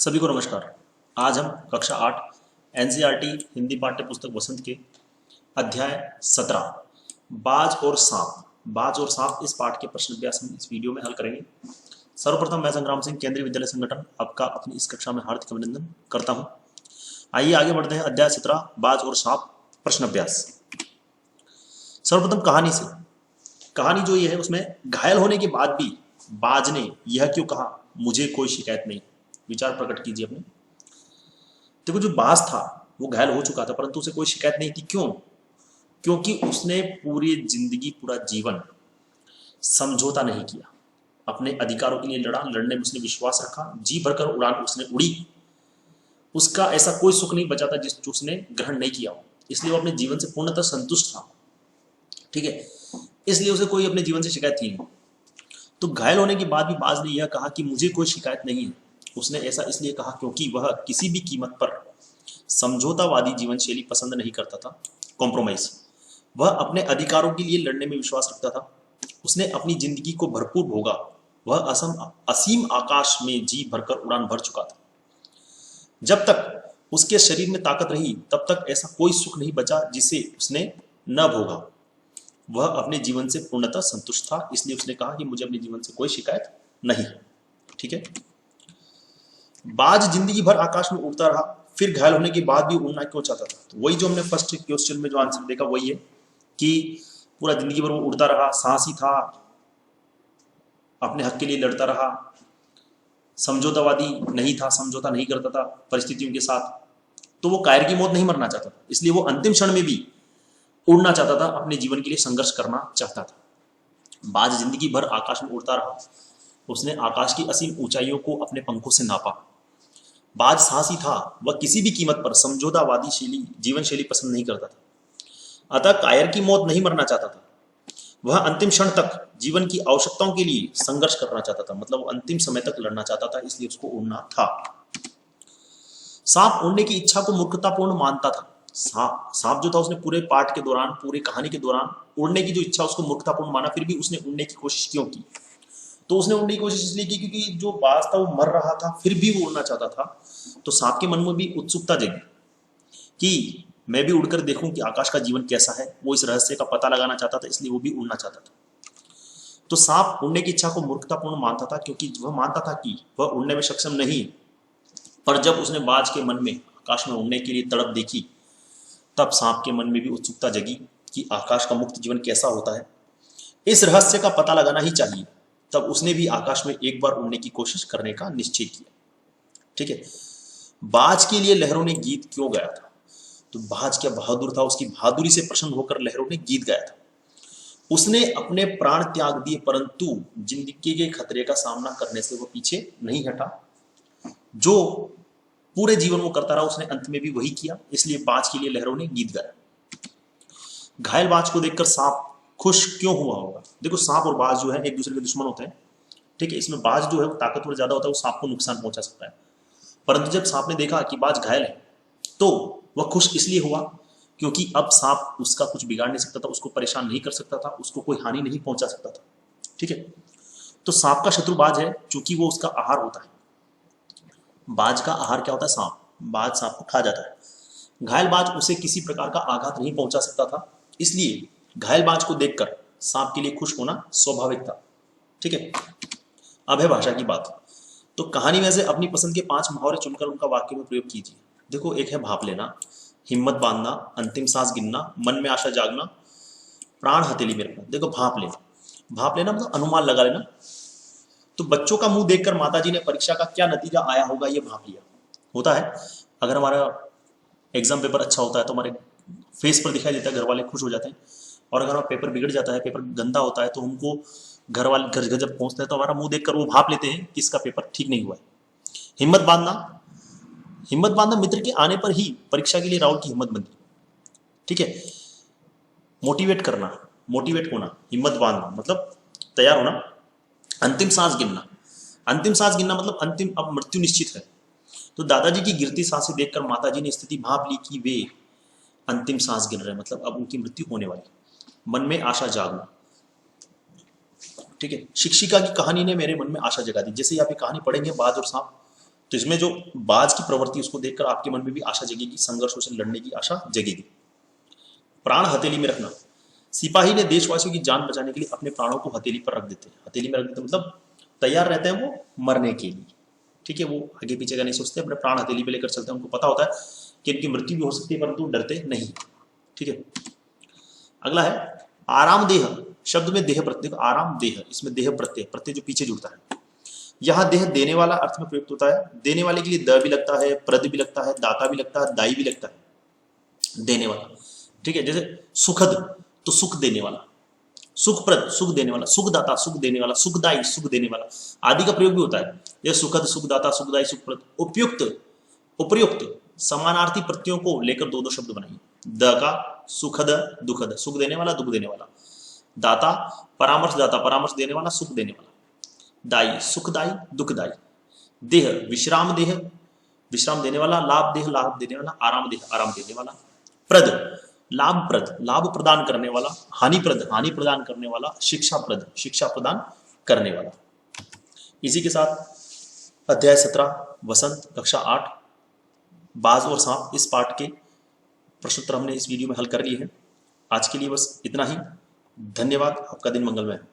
सभी को नमस्कार। आज हम कक्षा 8 एनसीईआरटी हिंदी पाठ्य पुस्तक वसंत के अध्याय 17 बाज और सांप इस पाठ के प्रश्न अभ्यास हम इस वीडियो में हल करेंगे। सर्वप्रथम मैं संग्राम सिंह, केंद्रीय विद्यालय संगठन, आपका अपनी इस कक्षा में हार्दिक अभिनंदन करता हूं। आइए आगे बढ़ते हैं। अध्याय 17 बाज और सांप प्रश्न अभ्यास। सर्वप्रथम कहानी से। कहानी जो ये है उसमें घायल होने के बाद भी बाज ने यह क्यों कहा, मुझे कोई शिकायत नहीं। विचार प्रकट कीजिए अपने। देखो, जो बाज था वो घायल हो चुका था परंतु उसे कोई शिकायत नहीं थी। क्यों? क्योंकि उसने पूरी जिंदगी, पूरा जीवन समझौता नहीं किया, अपने अधिकारों के लिए लड़ा, लड़ने में उसने विश्वास रखा, जी भरकर उड़ान उसने उड़ी। उसका ऐसा कोई सुख नहीं बचा था जिस उसने ग्रहण नहीं किया हो, इसलिए वो अपने जीवन से पूर्णतः संतुष्ट था। ठीक है, इसलिए उसे कोई अपने जीवन से शिकायत थी नहीं। तो घायल होने के बाद भी बाज ने यह कहा कि मुझे कोई शिकायत नहीं है। उसने ऐसा इसलिए कहा क्योंकि वह किसी भी कीमत पर समझौतावादी जीवन शैली पसंद नहीं करता था, कॉम्प्रोमाइज। वह अपने अधिकारों के लिए लड़ने में विश्वास रखता था। उसने अपनी जिंदगी को भरपूर भोगा। वह असीम आकाश में जी भरकर उड़ान भर चुका था। जब तक उसके शरीर में ताकत रही तब तक ऐसा कोई सुख नहीं बचा जिसे उसने न भोगा। वह अपने जीवन से पूर्णतः संतुष्ट था, इसलिए उसने कहा कि मुझे अपने जीवन से कोई शिकायत नहीं। ठीक है। बाज जिंदगी भर आकाश में उड़ता रहा, फिर घायल होने के बाद भी उड़ना क्यों चाहता था? तो वही जो हमने फर्स्ट क्वेश्चन में जो आंसर देखा वही है कि पूरा जिंदगी भर वो उड़ता रहा, साहसी था, अपने हक के लिए लड़ता रहा, समझौतावादी नहीं था, समझौता नहीं करता था परिस्थितियों के साथ। तो वो कायर की मौत नहीं मरना चाहता था, इसलिए वो अंतिम क्षण में भी उड़ना चाहता था, अपने जीवन के लिए संघर्ष करना चाहता था। बाज जिंदगी भर आकाश में उड़ता रहा। उसने आकाश की असीम ऊंचाइयों को अपने पंखों से नापा। बाज साहसी था, वह किसी भी कीमत पर समझौतावादी जीवन शैली पसंद नहीं करता था, अतः कायर की मौत नहीं मरना चाहता था। वह अंतिम क्षण तक जीवन की आवश्यकताओं के लिए संघर्ष करना चाहता था, मतलब अंतिम समय तक लड़ना चाहता था, इसलिए उसको उड़ना था। सांप उड़ने की इच्छा को मूर्खतापूर्ण मानता था। सांप जो था उसने पूरे पाठ के दौरान, पूरी कहानी के दौरान उड़ने की जो इच्छा उसको मूर्खतापूर्ण माना, फिर भी उसने उड़ने की कोशिश क्यों की? तो उसने उड़ने की कोशिश इसलिए की क्योंकि जो बाज था वो मर रहा था, फिर भी वो उड़ना चाहता था। तो सांप के मन में भी उत्सुकता जगी कि मैं भी उड़कर देखूं कि आकाश का जीवन कैसा है। वो इस रहस्य का पता लगाना चाहता था, इसलिए वो भी उड़ना चाहता था। तो सांप उड़ने की इच्छा को मूर्खतापूर्ण मानता था क्योंकि वह मानता था कि वह उड़ने में सक्षम नहीं। पर जब उसने बाज के मन में आकाश में उड़ने के लिए तड़प देखी, तब सांप के मन में भी उत्सुकता जगी कि आकाश का मुक्त जीवन कैसा होता है, इस रहस्य का पता लगाना ही चाहिए। तब उसने भी आकाश में एक बार उड़ने की कोशिश करने का निश्चय किया। ठीक है। बाज के लिए लहरों ने गीत क्यों गाया था? तो बाज क्या बहादुर था, उसकी बहादुरी से प्रसन्न होकर लहरों ने गीत गाया था। उसने अपने प्राण त्याग दिए परंतु जिंदगी के खतरे का सामना करने से वो पीछे नहीं हटा। जो पूरे जीवन वो करता रहा उसने अंत में भी वही किया, इसलिए बाज के लिए लहरों ने गीत गाया। घायल बाज को देखकर सांप खुश क्यों हुआ होगा? देखो, सांप और बाज जो है एक दूसरे के दुश्मन होते हैं। ठीक है। इसमें बाज जो है वो ताकतवर ज्यादा होता है, वो सांप को नुकसान पहुंचा सकता है। परंतु जब सांप ने देखा कि बाज घायल है तो वह खुश इसलिए हुआ क्योंकि अब सांप उसका कुछ बिगाड़ नहीं सकता था, उसको परेशान नहीं कर सकता था, उसको कोई हानि नहीं पहुंचा सकता था। ठीक है। तो सांप का शत्रु बाज है, चूंकि वो उसका आहार होता है। बाज का आहार क्या होता है? सांप। बाज सांप को खा जाता है। घायल बाज उसे किसी प्रकार का आघात नहीं पहुंचा सकता था, इसलिए घायल बाज को देखकर सांप के लिए खुश होना स्वाभाविक था। ठीक है। अब है भाषा की बात। तो कहानी में से अपनी पसंद के 5 मुहावरे चुनकर उनका वाक्य में प्रयोग कीजिए। देखो, एक है भाप लेना, हिम्मत बांधना, अंतिम सांस गिनना, मन में आशा जागना, प्राण हथेली में रखना। देखो, भाप लेना, भाप लेना मतलब अनुमान लगा लेना। तो बच्चों का मुंह देखकर माताजी ने परीक्षा का क्या नतीजा आया होगा ये भाप लिया। होता है, अगर हमारा एग्जाम पेपर अच्छा होता है तो हमारे फेस पर दिखाई देता है, घर वाले खुश हो जाते हैं। और अगर हमारा पेपर बिगड़ जाता है, पेपर गंदा होता है, तो हमको घर वाले घर जब पहुंचते हैं तो हमारा मुंह देखकर वो भाप लेते हैं कि इसका पेपर ठीक नहीं हुआ है। हिम्मत बांधना, हिम्मत बांधना मित्र के आने पर ही परीक्षा के लिए राहुल की हिम्मत बनती। ठीक है। मोटिवेट करना, मोटिवेट होना, हिम्मत बांधना मतलब तैयार होना। अंतिम सांस गिनना, अंतिम सांस गिनना मतलब अंतिम, अब मृत्यु निश्चित है। तो दादाजी की गिरती सांसें देखकर माताजी ने स्थिति भाप ली कि वे अंतिम सांस गिन रहे हैं, मतलब अब उनकी मृत्यु होने वाली। मन में आशा जागना। ठीक है। शिक्षिका की कहानी ने मेरे मन में आशा जगा दी। जैसे आप ये कहानी पढ़ेंगे बाज और सांप, तो इसमें जो बाज की प्रवृत्ति उसको देखकर आपके मन में भी आशा जगेगी, संघर्षों से लड़ने की आशा जगेगी। प्राण हथेली में रखना, सिपाही ने देशवासियों की जान बचाने के लिए अपने प्राणों को हथेली पर रख देते हैं। हथेली में रख देते मतलब तैयार रहते हैं वो मरने के लिए, ठीक है। वो आगे पीछे का नहीं सोचते, अपने प्राण हथेली पे लेकर चलते हैं। उनको पता होता है कि इनकी मृत्यु भी हो सकती है, परंतु डरते नहीं, ठीक है। अगला है आरामदेह, शब्द में देह प्रत्यय, आराम देह, इसमें देह प्रत्यय, प्रत्यय जो पीछे जुड़ता है। यहां देह देने वाला अर्थ में प्रयुक्त होता है। देने वाले के लिए द भी लगता है, प्रद भी लगता है, दाता भी लगता है, दाई भी लगता है, देने वाला, ठीक है। जैसे सुखद तो सुख देने वाला, सुखप्रद सुख देने वाला, सुखदाता सुख देने वाला, सुखदाई सुख देने वाला आदि का प्रयोग भी होता है। जैसे सुखद, सुखदाता, सुखदाई, सुखप्रद। उपयुक्त उपर्युक्त समानार्थी प्रत्ययों को लेकर दो दो शब्द बनाइए। द का सुखद दुखद, सुख देने वाला दुख देने वाला। दाता परामर्शदाता, परामर्श देने वाला सुख देने वाला। दाई सुखदाई दुखदाई। देह विश्राम देह, विश्राम देने वाला। लाभ देह लाभ देने वाला। आराम देह आराम देने वाला। प्रद लाभप्रद, लाभ प्रदान करने वाला। हानिप्रद हानि प्रदान करने वाला। शिक्षाप्रद शिक्षा प्रदान करने वाला। इसी के साथ अध्याय 17 वसंत कक्षा 8 बाज और सांप, इस पाठ के प्रश्नोत्तर हमने इस वीडियो में हल कर लिए हैं। आज के लिए बस इतना ही। धन्यवाद, आपका दिन मंगलमय हो।